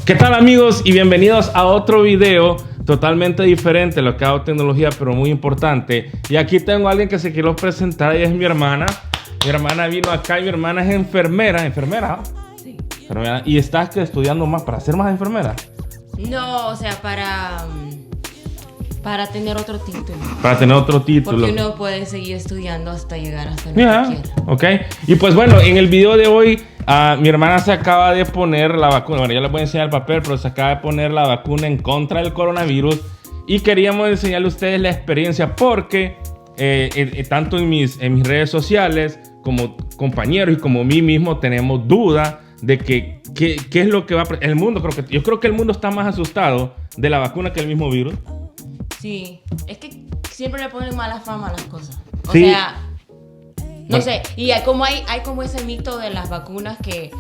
¿Qué tal, amigos? Y bienvenidos a otro video totalmente diferente, lo que hago tecnología, pero muy importante. Y aquí tengo a alguien que se quiero presentar, y es mi hermana. Mi hermana vino acá y mi hermana es enfermera. ¿Enfermera? Sí. Enfermera. ¿Y estás estudiando más para ser más enfermera? No, o sea, para tener otro título. Para tener otro título. Porque uno puede seguir estudiando hasta llegar hasta lo que quiera. Ok. Y pues bueno, en el video de hoy, mi hermana se acaba de poner la vacuna. Bueno, ya les voy a enseñar el papel, pero se acaba de poner la vacuna en contra del coronavirus. Y queríamos enseñarle a ustedes la experiencia porque tanto en mis redes sociales como compañeros y como mí mismo tenemos duda de qué es lo que va a... El mundo, yo creo que el mundo está más asustado de la vacuna que el mismo virus. Sí, es que siempre le ponen mala fama a las cosas. O Sí. sea, no sé. Y hay como ese mito de las vacunas que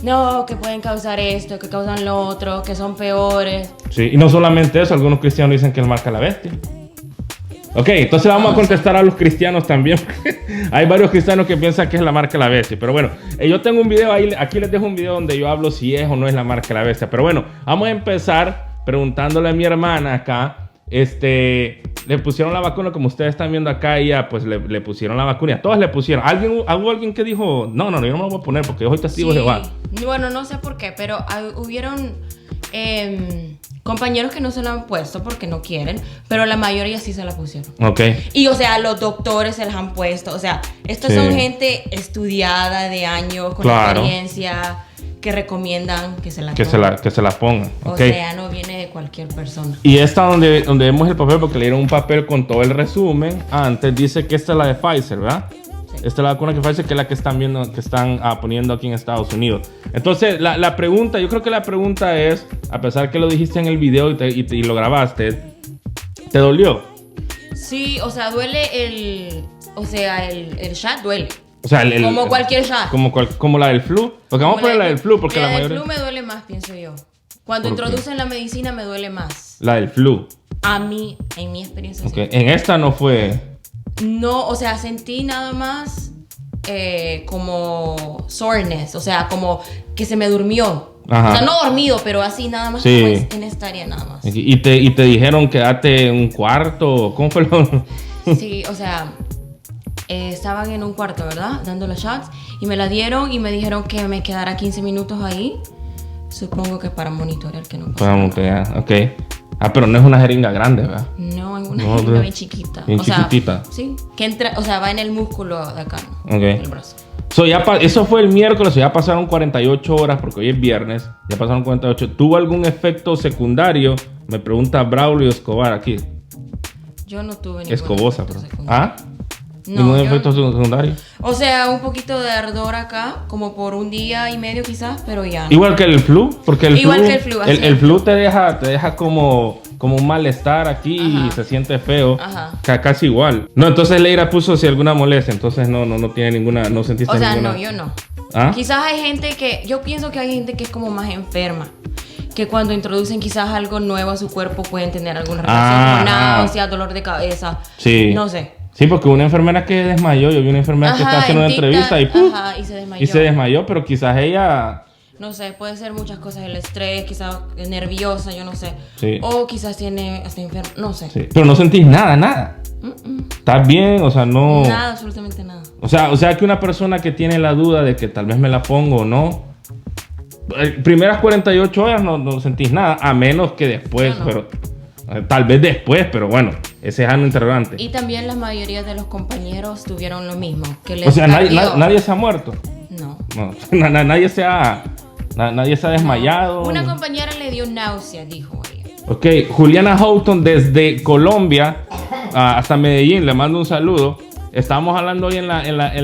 no, que pueden causar esto, que causan lo otro, que son peores. Sí, y no solamente eso, algunos cristianos dicen que él marca la bestia. Ok, entonces vamos a contestar a los cristianos también. Hay varios cristianos que piensan que es la marca de la bestia. Pero bueno, yo tengo un video ahí, aquí les dejo un video donde yo hablo si es o no es la marca de la bestia. Pero bueno, vamos a empezar preguntándole a mi hermana acá. Le pusieron la vacuna, como ustedes están viendo acá, y ya pues le pusieron la vacuna. A todas le pusieron. ¿Hubo alguien que dijo, no, yo no me la voy a poner porque yo soy testigo de Jehová? Bueno, no sé por qué, pero hubieron compañeros que no se la han puesto porque no quieren, pero la mayoría sí se la pusieron. Ok. Y o sea, los doctores se las han puesto. O sea, estos son gente estudiada de años, con experiencia, que recomiendan que se la pongan. Que se la pongan. O Okay. sea, no viene de cualquier persona. Y esta donde vemos el papel, porque le dieron un papel con todo el resumen. Antes dice que esta es la de Pfizer, ¿verdad? Sí. Esta es la vacuna que Pfizer, que es la que están viendo, que están poniendo aquí en Estados Unidos. Entonces, la pregunta, yo creo que la pregunta es, a pesar que lo dijiste en el video y lo grabaste, ¿te dolió? Sí, o sea, duele el shot duele. O sea, como cualquier shot. Como la del flu. Porque vamos a poner la del flu, porque la del mayoría... flu me duele más, pienso yo. Cuando introducen la medicina me duele más. La del flu. A mí, en mi experiencia. Okay. En esta no fue... No, o sea, sentí nada más como soreness, o sea, como que se me durmió. Ajá. O sea, no dormido, pero así nada más, sí. Como en esta área nada más. ¿Y te dijeron quédate en un cuarto? ¿Cómo fue lo...? Sí, o sea... estaban en un cuarto, ¿verdad? Dando los shots. Y me la dieron y me dijeron que me quedara 15 minutos ahí. Supongo que para monitorear que no pasa. Para monitorear, ok. Pero no es una jeringa grande, ¿verdad? No, es una jeringa bien chiquita. Bien chiquitita. Sí, que entra, o sea, va en el músculo de acá, ¿no? Ok. El brazo. Eso fue el miércoles, ya pasaron 48 horas, porque hoy es viernes. Ya pasaron 48. ¿Tuvo algún efecto secundario? Me pregunta Braulio Escobar aquí. Yo no tuve ningún Escobosa, efecto pero. secundario. ¿Ningún efecto secundario? O sea, un poquito de ardor acá, como por un día y medio quizás, pero ya no. Igual que el flu, porque el flu te deja como un malestar aquí. Ajá. Y se siente feo. Ajá. Casi igual. No, entonces Leira puso si alguna molestia, entonces no tiene ninguna, no sentiste ninguna. O sea, no, yo no. ¿Ah? Quizás hay gente yo pienso que hay gente que es como más enferma, que cuando introducen quizás algo nuevo a su cuerpo pueden tener alguna relación con náuseas, dolor de cabeza. Sí. No sé. Sí, porque una enfermera que desmayó, yo vi una enfermera que está haciendo una entrevista y se desmayó, pero quizás ella... No sé, puede ser muchas cosas, el estrés, quizás nerviosa, yo no sé. Sí. O quizás está enferma, no sé. Sí. Pero no sentís nada. ¿Estás bien? O sea, no... Nada, absolutamente nada. O sea que una persona que tiene la duda de que tal vez me la pongo o no, primeras 48 horas no sentís nada, a menos que después, no. Pero... Tal vez después, pero bueno, ese es un interrogante. Y también la mayoría de los compañeros tuvieron lo mismo. O sea, nadie se ha muerto. No. Nadie se ha desmayado. Una compañera le dio náusea, dijo ella. Ok, Juliana Houghton desde Colombia hasta Medellín, le mando un saludo. Estábamos hablando hoy en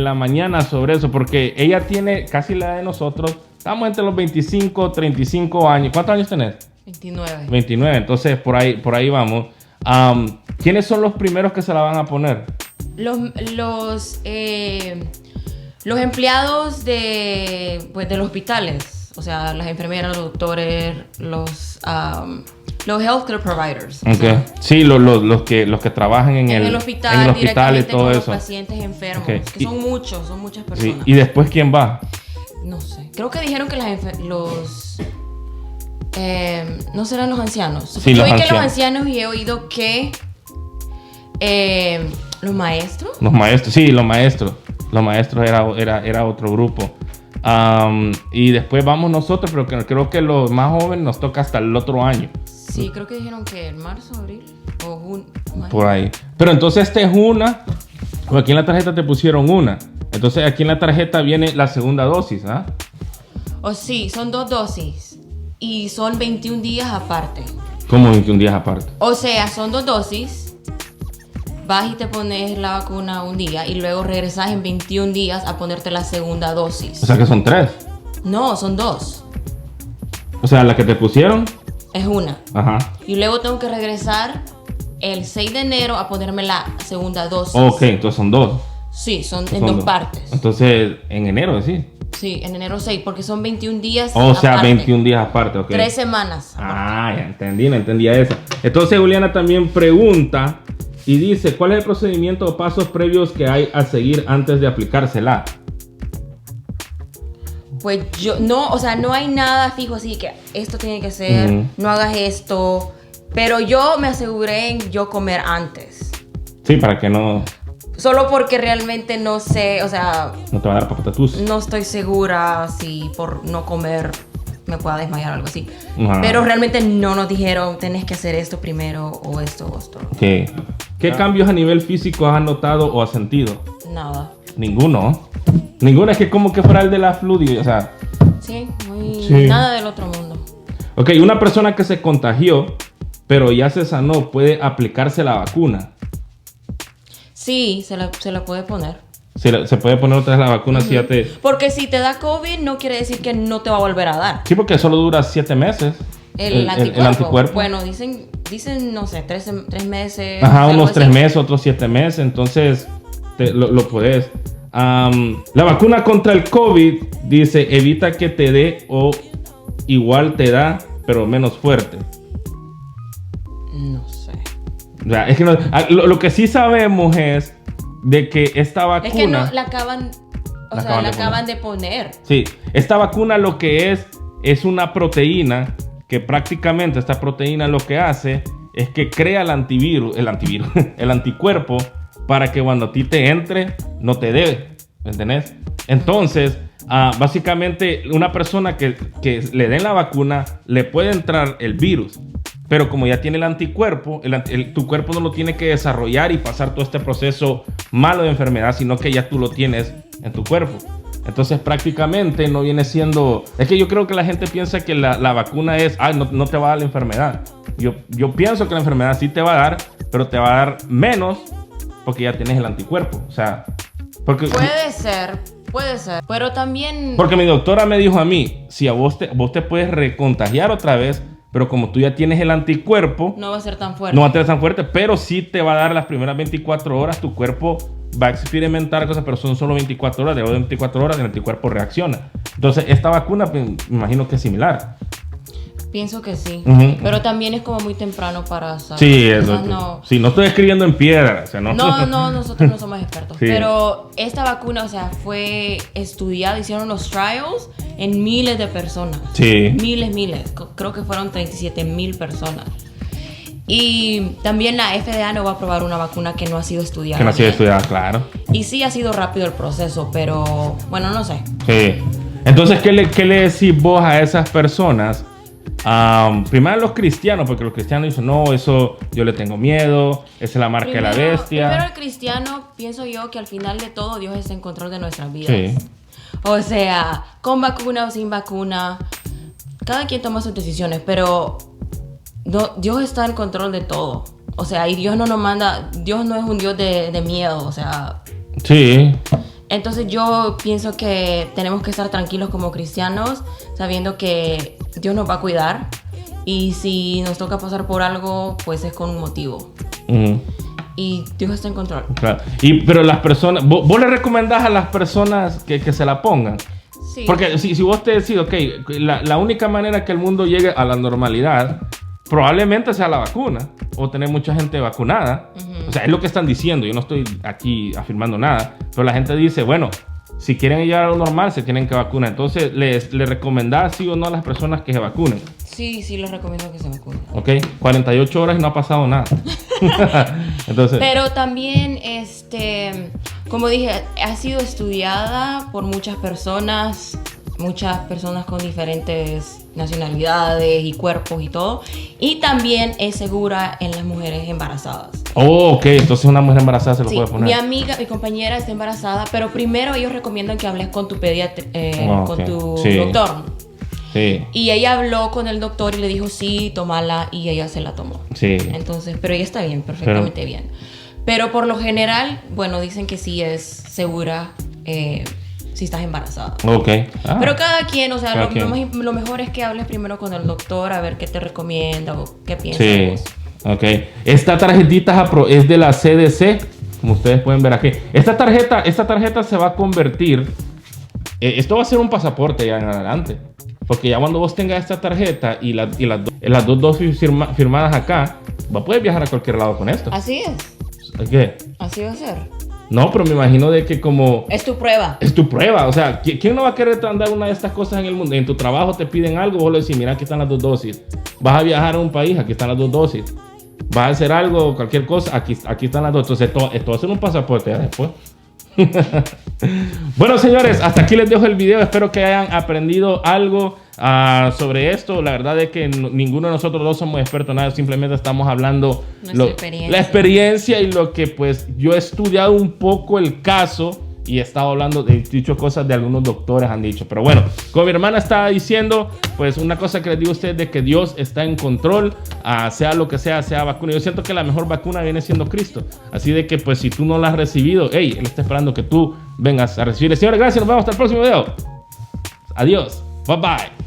la mañana sobre eso, porque ella tiene casi la edad de nosotros. Estamos entre los 25, 35 años. ¿Cuántos años tenés? 29, entonces por ahí vamos. ¿Quiénes son los primeros que se la van a poner? Los empleados de los hospitales, o sea, las enfermeras, los doctores, los healthcare providers. Okay. O sea, sí, los que trabajan en el hospital y todo eso. Los pacientes enfermos, okay. Que son muchas personas. Sí. ¿Y después quién va? No sé. Creo que dijeron que los ¿No serán los ancianos? Sí, yo oí que los ancianos y he oído que los maestros. Los maestros, sí, los maestros. Los maestros era otro grupo. Y después vamos nosotros, pero creo que los más jóvenes nos toca hasta el otro año. Sí, creo que dijeron que en marzo, abril o junio. Por ahí. Pero entonces esta es una, o aquí en la tarjeta te pusieron una. Entonces aquí en la tarjeta viene la segunda dosis, ¿ah? O sí, son 2 dosis y son 21 días aparte. ¿Cómo 21 días aparte? O sea, son 2 dosis. Vas y te pones la vacuna un día y luego regresas en 21 días a ponerte la segunda dosis. O sea que son 3. No, son 2. O sea, la que te pusieron es una. Ajá. Y luego tengo que regresar el 6 de enero a ponerme la segunda dosis. Ok, entonces son 2. Sí, son en 2 partes. Entonces, en enero, ¿sí? Sí, en enero 6, porque son 21 días O sea, aparte. 21 días aparte, ok. 3 semanas. Ya entendí, no entendía eso. Entonces, Juliana también pregunta y dice, ¿cuál es el procedimiento o pasos previos que hay a seguir antes de aplicársela? Pues no hay nada fijo así que esto tiene que ser, no hagas esto. Pero yo me aseguré en yo comer antes. Sí, para que no... Solo porque realmente no sé, o sea... No te va a dar patatús. No estoy segura si por no comer me pueda desmayar o algo así. Pero realmente no nos dijeron, tenés que hacer esto primero o esto o esto. Okay. ¿Qué cambios a nivel físico has notado o has sentido? Nada. Ninguno. Ninguno, es que como que fuera el de la flu, o sea... Sí, nada del otro mundo. Ok, una persona que se contagió, pero ya se sanó, ¿puede aplicarse la vacuna? Sí, se la puede poner. Se puede poner otra vez la vacuna si ya te... Porque si te da COVID no quiere decir que no te va a volver a dar. Sí, porque solo dura 7 meses. El anticuerpo. Bueno, dicen, no sé, 3 meses. Ajá, unos 3 meses, otros 7 meses. Entonces, lo puedes. La vacuna contra el COVID, dice, evita que te dé o igual te da, pero menos fuerte. No sé. O sea, es que lo que sí sabemos es de que esta vacuna... Es que no, la acaban de poner. Sí, esta vacuna lo que es una proteína que prácticamente esta proteína lo que hace es que crea el anticuerpo para que cuando a ti te entre no te dé, ¿entendés? Entonces, básicamente una persona que le den la vacuna le puede entrar el virus. Pero como ya tiene el anticuerpo, tu cuerpo no lo tiene que desarrollar y pasar todo este proceso malo de enfermedad, sino que ya tú lo tienes en tu cuerpo. Entonces prácticamente no viene siendo... Es que yo creo que la gente piensa que la vacuna es... no te va a dar la enfermedad. Yo pienso que la enfermedad sí te va a dar, pero te va a dar menos porque ya tienes el anticuerpo. O sea... Puede ser. Pero también... Porque mi doctora me dijo a mí, si a vos te puedes recontagiar otra vez... Pero como tú ya tienes el anticuerpo... No va a ser tan fuerte. No va a ser tan fuerte, pero sí te va a dar las primeras 24 horas. Tu cuerpo va a experimentar cosas, pero son solo 24 horas. Luego de 24 horas el anticuerpo reacciona. Entonces, esta vacuna, me imagino que es similar. Pienso que sí. Pero también es como muy temprano para saber. Sí, eso. Sí, no estoy escribiendo en piedra. O sea, no, nosotros no somos expertos. Sí. Pero esta vacuna, o sea, fue estudiada, hicieron los trials en miles de personas. Sí. Miles. Creo que fueron 37,000 personas. Y también la FDA no va a probar una vacuna que no ha sido estudiada. Que no ha sido estudiada, claro. Y sí ha sido rápido el proceso, pero bueno, no sé. Sí. Entonces, ¿qué le decís vos a esas personas? Primero a los cristianos, porque los cristianos dicen, no, eso yo le tengo miedo, esa es la marca de la bestia. Primero el cristiano, pienso yo que al final de todo Dios está en control de nuestras vidas. Sí. O sea, con vacuna o sin vacuna, cada quien toma sus decisiones, pero Dios está en control de todo. O sea, y Dios no nos manda, Dios no es un Dios de miedo, o sea... Sí. Entonces yo pienso que tenemos que estar tranquilos como cristianos, sabiendo que Dios nos va a cuidar y si nos toca pasar por algo, pues es con un motivo. Y Dios está en control. Claro. Pero las personas, ¿vos le recomendás a las personas que se la pongan? Sí. Porque si vos te decís, ok, la única manera que el mundo llegue a la normalidad probablemente sea la vacuna o tener mucha gente vacunada. O sea, es lo que están diciendo. Yo no estoy aquí afirmando nada, pero la gente dice, bueno, si quieren llegar a lo normal, se tienen que vacunar. Entonces, ¿le recomendás sí o no a las personas que se vacunen? Sí, les recomiendo que se vacunen. Ok, 48 horas y no ha pasado nada. Entonces... Pero también, como dije, ha sido estudiada por muchas personas con diferentes nacionalidades y cuerpos y todo. Y también es segura en las mujeres embarazadas. Oh, ok, entonces una mujer embarazada se lo puede poner. Mi compañera está embarazada, pero primero ellos recomiendan que hables con tu pediatra, con tu doctor. Sí. Y ella habló con el doctor y le dijo, sí, tómala, y ella se la tomó. Sí. Entonces, pero ella está bien, perfectamente bien. Pero por lo general, bueno, dicen que sí es segura si estás embarazada. Ok. Pero cada quien, o sea, lo mejor es que hables primero con el doctor a ver qué te recomienda o qué piensas. Sí. Ok. Esta tarjetita es de la CDC, como ustedes pueden ver aquí. Esta tarjeta se va a convertir, esto va a ser un pasaporte ya en adelante. Porque ya cuando vos tengas esta tarjeta y las dos dosis firmadas acá, vas a poder viajar a cualquier lado con esto. Así es. ¿Qué? Así va a ser. No, pero me imagino de que como... Es tu prueba. Es tu prueba. O sea, ¿quién no va a querer andar una de estas cosas en el mundo? En tu trabajo te piden algo, vos le decís, mira, aquí están las 2 dosis. Vas a viajar a un país, aquí están las 2 dosis. Vas a hacer algo, cualquier cosa, aquí están las 2. Entonces, esto va a ser un pasaporte ya después. Bueno, señores, hasta aquí les dejo el video. Espero que hayan aprendido algo sobre esto. La verdad es que ninguno de nosotros dos somos expertos en nada. Simplemente estamos hablando la experiencia y lo que pues yo he estudiado un poco el caso y he estado hablando, he dicho cosas de algunos doctores han dicho. Pero bueno, como mi hermana estaba diciendo, pues una cosa que les digo a ustedes de que Dios está en control, sea lo que sea vacuna. Yo siento que la mejor vacuna viene siendo Cristo. Así de que pues si tú no la has recibido, Él está esperando que tú vengas a recibirla. Señores, gracias, nos vemos hasta el próximo video. Adiós, bye bye.